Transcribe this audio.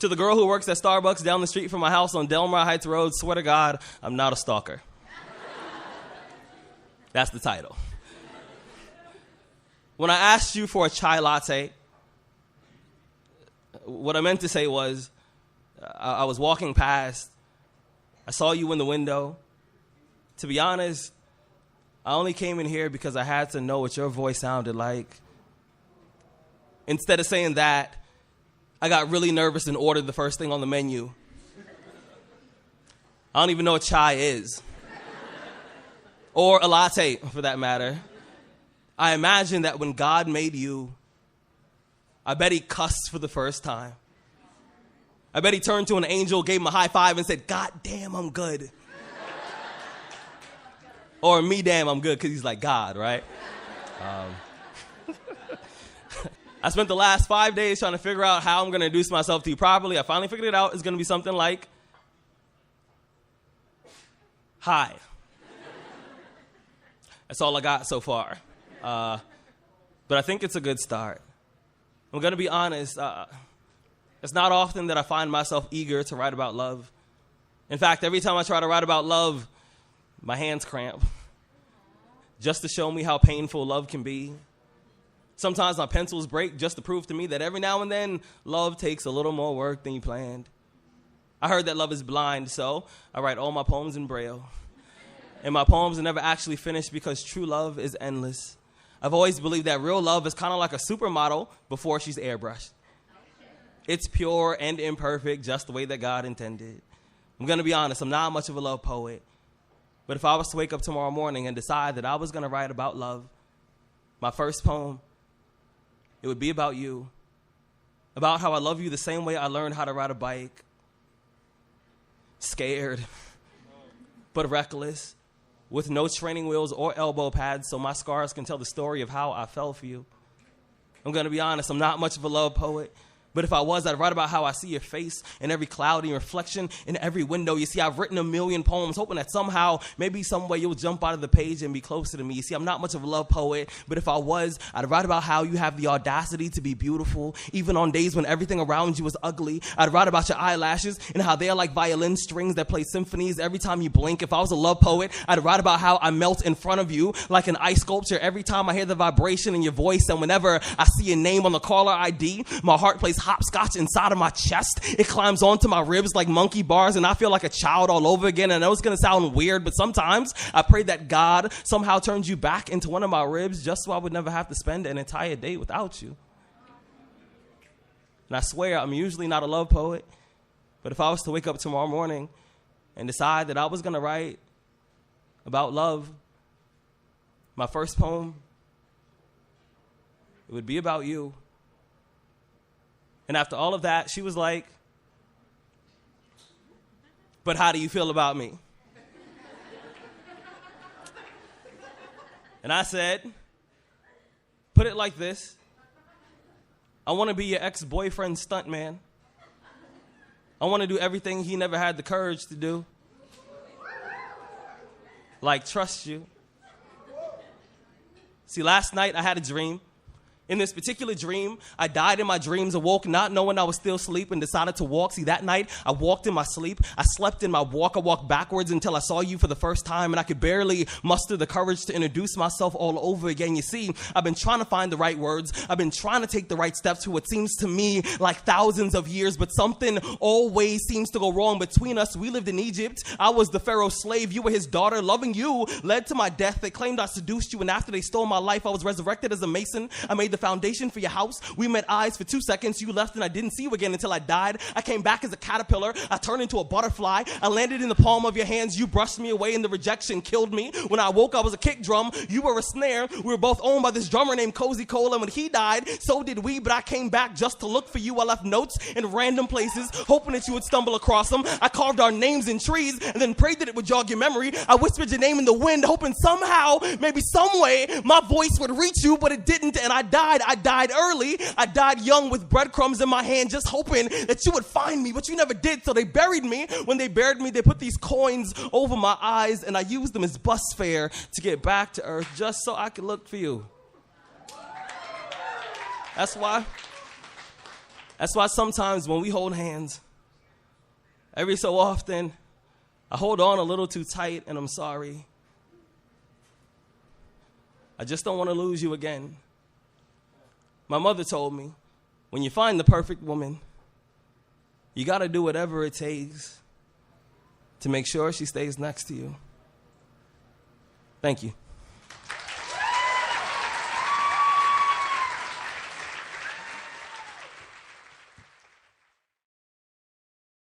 To the girl who works at Starbucks down the street from my house on Delmar Heights Road, swear to God, I'm not a stalker. That's the title. When I asked you for a chai latte, what I meant to say was, I was walking past, I saw you in the window. To be honest, I only came in here because I had to know what your voice sounded like. Instead of saying that, I got really nervous and ordered the first thing on the menu. I don't even know what chai is. Or a latte, for that matter. I imagine that when God made you, I bet he cussed for the first time. I bet he turned to an angel, gave him a high five, and said, God damn, I'm good. Or me damn, I'm good, because he's like God, right? I spent the last 5 days trying to figure out how I'm going to introduce myself to you properly. I finally figured it out. It's going to be something like, hi. That's all I got so far. But I think it's a good start. I'm going to be honest. It's not often that I find myself eager to write about love. In fact, every time I try to write about love, my hands cramp. Just to show me how painful love can be. Sometimes my pencils break just to prove to me that every now and then, love takes a little more work than you planned. I heard that love is blind, so I write all my poems in Braille. And my poems are never actually finished because true love is endless. I've always believed that real love is kind of like a supermodel before she's airbrushed. It's pure and imperfect, just the way that God intended. I'm going to be honest, I'm not much of a love poet. But if I was to wake up tomorrow morning and decide that I was going to write about love, my first poem, it would be about you. About how I love you the same way I learned how to ride a bike. Scared, but reckless, with no training wheels or elbow pads so my scars can tell the story of how I fell for you. I'm going to be honest, I'm not much of a love poet. But if I was, I'd write about how I see your face in every cloudy reflection, in every window. You see, I've written a million poems, hoping that somehow, maybe some way you'll jump out of the page and be closer to me. You see, I'm not much of a love poet, but if I was, I'd write about how you have the audacity to be beautiful, even on days when everything around you is ugly. I'd write about your eyelashes and how they're like violin strings that play symphonies every time you blink. If I was a love poet, I'd write about how I melt in front of you like an ice sculpture every time I hear the vibration in your voice, and whenever I see your name on the caller ID, my heart plays hopscotch inside of my chest. It climbs onto my ribs like monkey bars, and I feel like a child all over again. And I know it's going to sound weird, but sometimes I pray that God somehow turns you back into one of my ribs just so I would never have to spend an entire day without you. And I swear I'm usually not a love poet, but if I was to wake up tomorrow morning and decide that I was going to write about love, my first poem, it would be about you. And after all of that, she was like, but how do you feel about me? And I said, put it like this. I want to be your ex-boyfriend's stuntman. I want to do everything he never had the courage to do. Like trust you. See, last night I had a dream. In this particular dream, I died in my dreams, awoke not knowing I was still asleep, and decided to walk. See, that night, I walked in my sleep. I slept in my walk. I walked backwards until I saw you for the first time, and I could barely muster the courage to introduce myself all over again. You see, I've been trying to find the right words. I've been trying to take the right steps for what seems to me like thousands of years, but something always seems to go wrong between us. We lived in Egypt. I was the Pharaoh's slave. You were his daughter. Loving you led to my death. They claimed I seduced you, and after they stole my life, I was resurrected as a mason. I made the foundation for your house. We met eyes for 2 seconds. You left and I didn't see you again until I died. I came back as a caterpillar. I turned into a butterfly. I landed in the palm of your hands. You brushed me away and the rejection killed me. When I woke, I was a kick drum. You were a snare. We were both owned by this drummer named Cozy Cole, and when he died, so did we, but I came back just to look for you. I left notes in random places, hoping that you would stumble across them. I carved our names in trees and then prayed that it would jog your memory. I whispered your name in the wind, hoping somehow, maybe some way, my voice would reach you, but it didn't, and I died. I died early. I died young with breadcrumbs in my hand, just hoping that you would find me, but you never did, so they buried me. When they buried me, they put these coins over my eyes, and I used them as bus fare to get back to earth just so I could look for you. That's why That's why sometimes when we hold hands, every so often, I hold on a little too tight, and I'm sorry. I just don't want to lose you again. My mother told me, when you find the perfect woman, you got to do whatever it takes to make sure she stays next to you. Thank you.